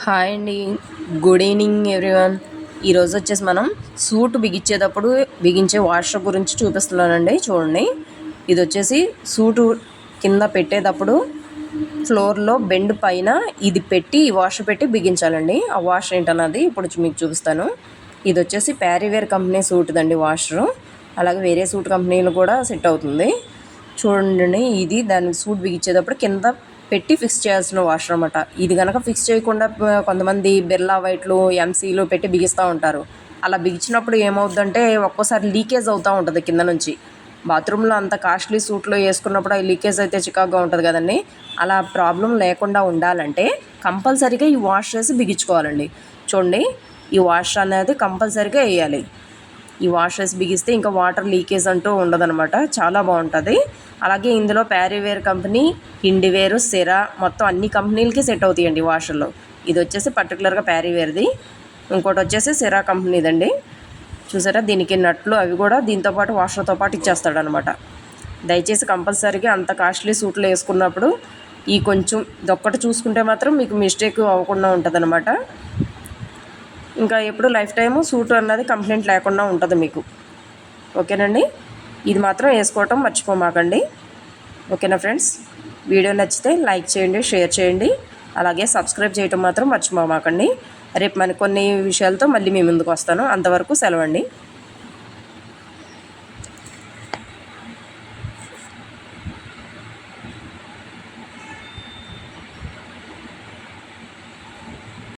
Hi అండి. Good evening everyone. ఈరోజు వచ్చేసి మనం సూట్ బిగించేటప్పుడు బిగించే వాషర్ గురించి చూపిస్తున్నానండి. చూడండి, ఇది వచ్చేసి సూటు కింద పెట్టేటప్పుడు ఫ్లోర్లో బెండ్ పైన ఇది పెట్టి ఈ వాషర్ పెట్టి బిగించాలండి. ఆ వాషర్ ఏంటన్నది ఇప్పుడు మీకు చూపిస్తాను. ఇది వచ్చేసి ప్యారీవేర్ కంపెనీ సూట్దండి వాషరు. అలాగే వేరే సూట్ కంపెనీలు కూడా సెట్ అవుతుంది. చూడండి, ఇది దానికి సూట్ బిగించేటప్పుడు కింద పెట్టి ఫిక్స్ చేయాల్సిన వాషర్ అనమాట. ఇది కనుక ఫిక్స్ చేయకుండా కొంతమంది బిర్లా వైట్లు ఎంసీలు పెట్టి బిగిస్తూ ఉంటారు. అలా బిగించినప్పుడు ఏమవుతుందంటే ఒక్కోసారి లీకేజ్ అవుతూ ఉంటుంది కింద నుంచి. బాత్రూంలో అంత కాస్ట్లీ సూట్లో వేసుకున్నప్పుడు అవి లీకేజ్ అయితే చికాగ్గా ఉంటుంది కదండి. అలా ప్రాబ్లం లేకుండా ఉండాలంటే కంపల్సరీగా ఈ వాష్ చేసి బిగించుకోవాలండి. చూడండి, ఈ వాష్ అనేది కంపల్సరీగా వేయాలి. ఈ వాషెస్ బిగిస్తే ఇంకా వాటర్ లీకేజ్ అంటూ ఉండదనమాట. చాలా బాగుంటుంది. అలాగే ఇందులో ప్యారీవేర్ కంపెనీ, ఇండివేరు, సిరా మొత్తం అన్ని కంపెనీలకి సెట్ అవుతాయండి వాషర్లు. ఇది వచ్చేసి పర్టికులర్గా ప్యారీవేర్ది. ఇంకోటి వచ్చేసి సిరా కంపెనీదండి. చూసారా, దీనికి నట్లు అవి కూడా దీంతోపాటు వాషర్తో పాటు ఇచ్చేస్తాడనమాట. దయచేసి కంపల్సరీగా అంత కాస్ట్లీ సూట్లు వేసుకున్నప్పుడు ఈ కొంచెం ఇదొక్కటి చూసుకుంటే మాత్రం మీకు మిస్టేక్ అవ్వకుండా ఉంటుందన్నమాట. ఇంకా ఎప్పుడు లైఫ్ టైము సూట్ అన్నది కంప్లైంట్ లేకుండా ఉంటుంది మీకు. ఓకేనండి, ఇది మాత్రం వేసుకోవటం మర్చిపోమాకండి. ఓకేనా ఫ్రెండ్స్, వీడియో నచ్చితే లైక్ చేయండి, షేర్ చేయండి, అలాగే సబ్స్క్రైబ్ చేయటం మాత్రం మర్చిపోమాకండి. రేపు కొన్ని విషయాలతో మళ్ళీ మీ ముందుకు వస్తాను. అంతవరకు సెలవండి.